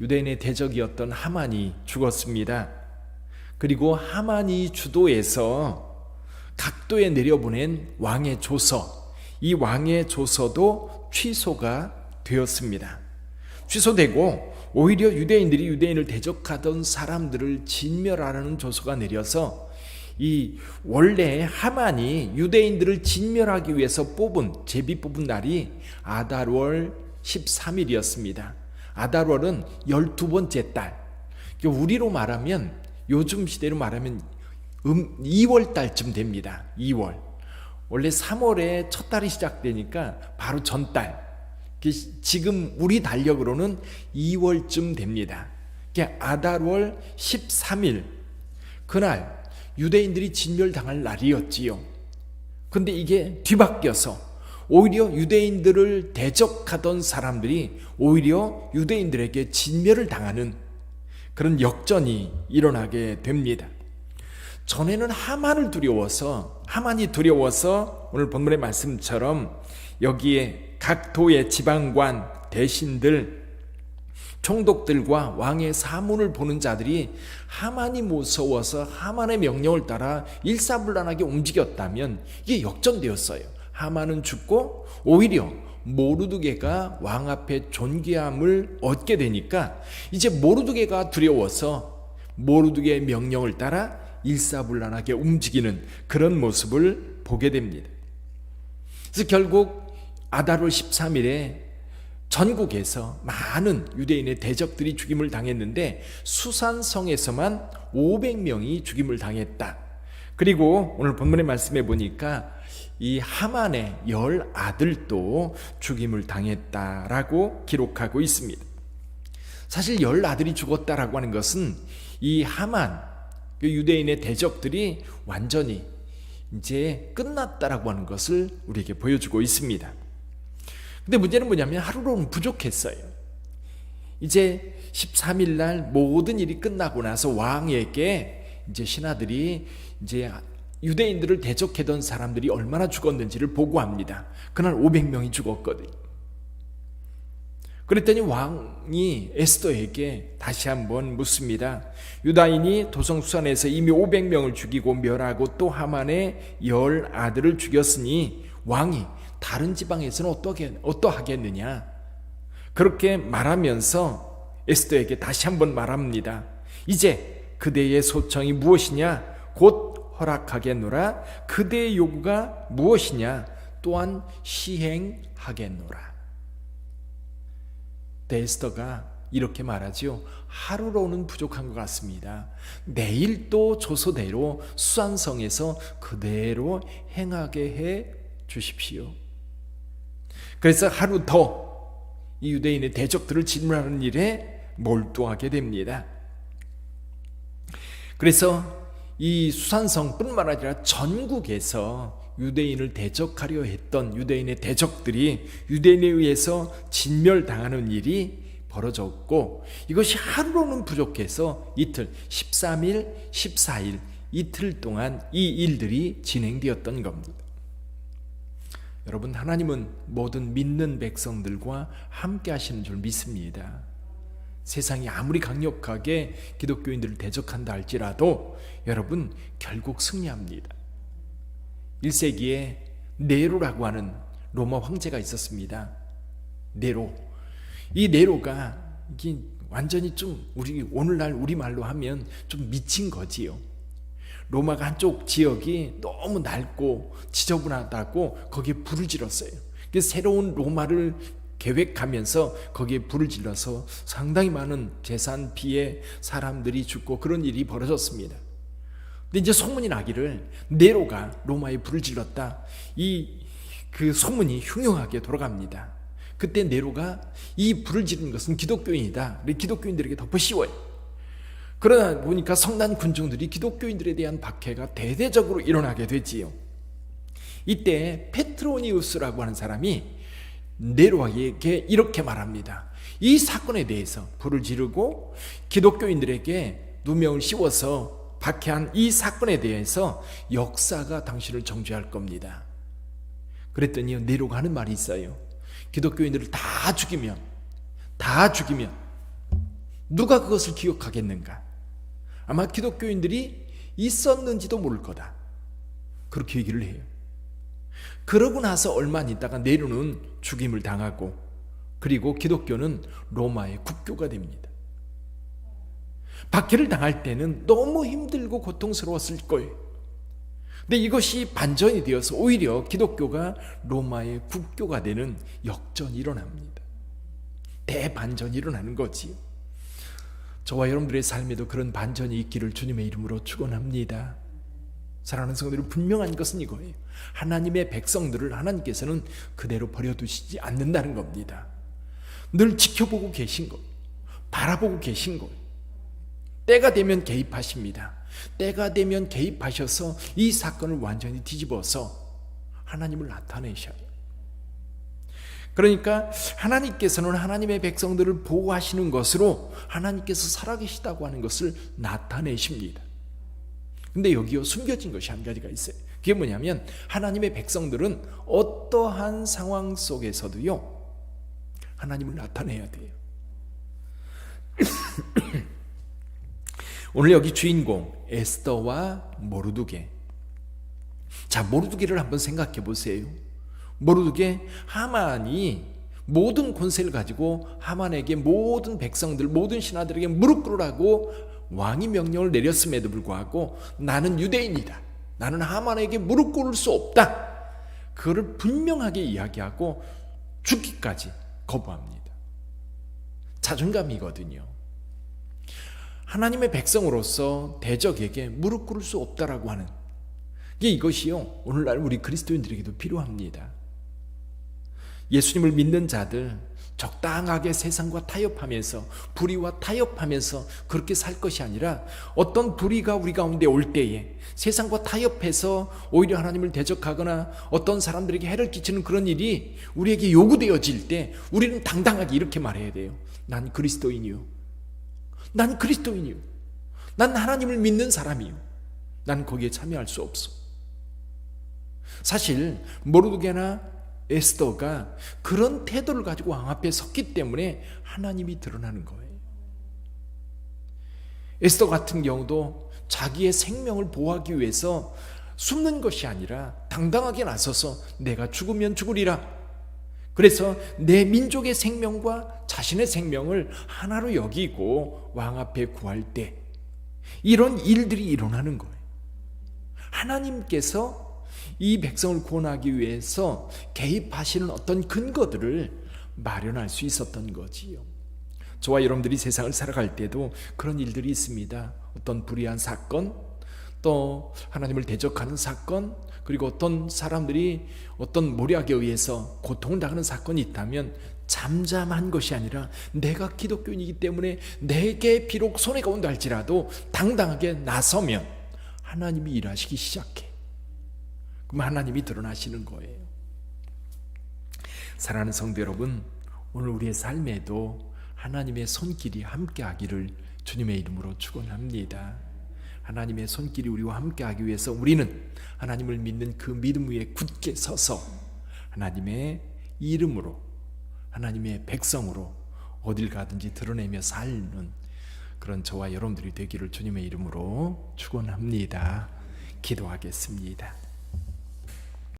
유대인의 대적이었던 하만이 죽었습니다. 그리고 하만이 주도해서 각도에 내려보낸 왕의 조서, 이 왕의 조서도 취소가 되었습니다. 취소되고 오히려 유대인들이 유대인을 대적하던 사람들을 진멸하라는 조서가 내려서 이 원래 하만이 유대인들을 진멸하기 위해서 제비 뽑은 날이 아달월 13일이었습니다. 아달월은 12번째 달. 우리로 말하면, 요즘 시대로 말하면 2월 달쯤 됩니다. 2월. 원래 3월에 첫 달이 시작되니까 바로 전달. 지금 우리 달력으로는 2월쯤 됩니다. 아달월 13일. 그날 유대인들이 진멸당할 날이었지요. 근데 이게 뒤바뀌어서 오히려 유대인들을 대적하던 사람들이 오히려 유대인들에게 진멸을 당하는 그런 역전이 일어나게 됩니다. 전에는 하만이 두려워서 오늘 본문의 말씀처럼 여기에 각 도의 지방관, 대신들, 총독들과 왕의 사문을 보는 자들이 하만이 무서워서 하만의 명령을 따라 일사불란하게 움직였다면 이게 역전되었어요. 하만은 죽고 오히려 모르드게가 왕 앞에 존귀함을 얻게 되니까 이제 모르드게가 두려워서 모르드게의 명령을 따라 일사불란하게 움직이는 그런 모습을 보게 됩니다. 그래서 결국 아달월 13일에 전국에서 많은 유대인의 대적들이 죽임을 당했는데 수산성에서만 500명이 죽임을 당했다. 그리고 오늘 본문의 말씀에 보니까 이 하만의 10아들도 죽임을 당했다라고 기록하고 있습니다. 사실 10아들이 죽었다라고 하는 것은 이 하만, 유대인의 대적들이 완전히 이제 끝났다라고 하는 것을 우리에게 보여주고 있습니다. 근데 문제는 뭐냐면 하루로는 부족했어요. 이제 13일 날 모든 일이 끝나고 나서 왕에게 이제 신하들이 이제 유대인들을 대적하던 사람들이 얼마나 죽었는지를 보고합니다. 그날 500명이 죽었거든요. 그랬더니 왕이 에스더에게 다시 한번 묻습니다. 유다인이 도성수산에서 이미 500명을 죽이고 멸하고 또 하만의 10아들을 죽였으니 왕이 다른 지방에서는 어떠하겠느냐? 그렇게 말하면서 에스더에게 다시 한번 말합니다. 이제 그대의 소청이 무엇이냐? 곧 허락하겠노라. 그대의 요구가 무엇이냐? 또한 시행하겠노라. 에스더가 이렇게 말하지요. 하루로는 부족한 것 같습니다. 내일 또 조서대로 수산성에서 그대로 행하게 해 주십시오. 그래서 하루 더 이 유대인의 대적들을 진멸하는 일에 몰두하게 됩니다. 그래서 이 수산성뿐만 아니라 전국에서 유대인을 대적하려 했던 유대인의 대적들이 유대인에 의해서 진멸당하는 일이 벌어졌고, 이것이 하루로는 부족해서 이틀, 13일, 14일 이틀 동안 이 일들이 진행되었던 겁니다. 여러분, 하나님은 모든 믿는 백성들과 함께 하시는 줄 믿습니다. 세상이 아무리 강력하게 기독교인들을 대적한다 할지라도 여러분 결국 승리합니다. 1세기에 네로라고 하는 로마 황제가 있었습니다. 네로. 이 네로가 이게 완전히 좀 오늘날 우리말로 하면 좀 미친 거지요. 로마가 한쪽 지역이 너무 낡고 지저분하다고 거기에 불을 질렀어요. 그래서 새로운 로마를 계획하면서 거기에 불을 질러서 상당히 많은 재산 피해, 사람들이 죽고 그런 일이 벌어졌습니다. 근데 이제 소문이 나기를 네로가 로마에 불을 질렀다. 그 소문이 흉흉하게 돌아갑니다. 그때 네로가 이 불을 지른 것은 기독교인이다. 기독교인들에게 덮어 씌워요. 그러다 보니까 성난 군중들이 기독교인들에 대한 박해가 대대적으로 일어나게 되지요. 이때 페트로니우스라고 하는 사람이 네로에게 이렇게 말합니다. 이 사건에 대해서 불을 지르고 기독교인들에게 누명을 씌워서 박해한 이 사건에 대해서 역사가 당신을 정죄할 겁니다. 그랬더니 네로가 하는 말이 있어요. 기독교인들을 다 죽이면 누가 그것을 기억하겠는가? 아마 기독교인들이 있었는지도 모를 거다. 그렇게 얘기를 해요. 그러고 나서 얼마 안 있다가 네로는 죽임을 당하고, 그리고 기독교는 로마의 국교가 됩니다. 박해를 당할 때는 너무 힘들고 고통스러웠을 거예요. 근데 이것이 반전이 되어서 오히려 기독교가 로마의 국교가 되는 역전이 일어납니다. 대반전이 일어나는 거지요. 저와 여러분들의 삶에도 그런 반전이 있기를 주님의 이름으로 축원합니다. 사랑하는 성도들, 분명한 것은 이거예요. 하나님의 백성들을 하나님께서는 그대로 버려두시지 않는다는 겁니다. 늘 지켜보고 계신 것, 바라보고 계신 것, 때가 되면 개입하십니다. 때가 되면 개입하셔서 이 사건을 완전히 뒤집어서 하나님을 나타내셔요. 그러니까 하나님께서는 하나님의 백성들을 보호하시는 것으로 하나님께서 살아계시다고 하는 것을 나타내십니다. 근데 여기요, 숨겨진 것이 한 가지가 있어요. 그게 뭐냐면 하나님의 백성들은 어떠한 상황 속에서도요, 하나님을 나타내야 돼요. 오늘 여기 주인공 에스더와 모르드게. 자, 모르드게를 한번 생각해 보세요. 모르드게, 하만이 모든 권세를 가지고 하만에게 모든 백성들, 모든 신하들에게 무릎 꿇으라고 왕이 명령을 내렸음에도 불구하고 나는 유대인이다, 나는 하만에게 무릎 꿇을 수 없다, 그거를 분명하게 이야기하고 죽기까지 거부합니다. 자존감이거든요. 하나님의 백성으로서 대적에게 무릎 꿇을 수 없다라고 하는 이것이요, 오늘날 우리 그리스도인들에게도 필요합니다. 예수님을 믿는 자들 적당하게 세상과 타협하면서, 불의와 타협하면서 그렇게 살 것이 아니라, 어떤 불의가 우리 가운데 올 때에 세상과 타협해서 오히려 하나님을 대적하거나 어떤 사람들에게 해를 끼치는 그런 일이 우리에게 요구되어질 때 우리는 당당하게 이렇게 말해야 돼요. 난 그리스도인이요, 난 그리스도인이요, 난 하나님을 믿는 사람이요, 난 거기에 참여할 수 없어. 사실 모르드게나 에스더가 그런 태도를 가지고 왕 앞에 섰기 때문에 하나님이 드러나는 거예요. 에스더 같은 경우도 자기의 생명을 보호하기 위해서 숨는 것이 아니라 당당하게 나서서 내가 죽으면 죽으리라, 그래서 내 민족의 생명과 자신의 생명을 하나로 여기고 왕 앞에 구할 때 이런 일들이 일어나는 거예요. 하나님께서 이 백성을 구원하기 위해서 개입하시는 어떤 근거들을 마련할 수 있었던 거지요. 저와 여러분들이 세상을 살아갈 때도 그런 일들이 있습니다. 어떤 불의한 사건, 또 하나님을 대적하는 사건, 그리고 어떤 사람들이 어떤 모략에 의해서 고통을 당하는 사건이 있다면 잠잠한 것이 아니라 내가 기독교인이기 때문에 내게 비록 손해가 온다 할지라도 당당하게 나서면 하나님이 일하시기 시작해. 그럼 하나님이 드러나시는 거예요. 사랑하는 성도 여러분, 오늘 우리의 삶에도 하나님의 손길이 함께하기를 주님의 이름으로 축원합니다. 하나님의 손길이 우리와 함께하기 위해서 우리는 하나님을 믿는 그 믿음 위에 굳게 서서 하나님의 이름으로, 하나님의 백성으로 어딜 가든지 드러내며 사는 그런 저와 여러분들이 되기를 주님의 이름으로 축원합니다. 기도하겠습니다.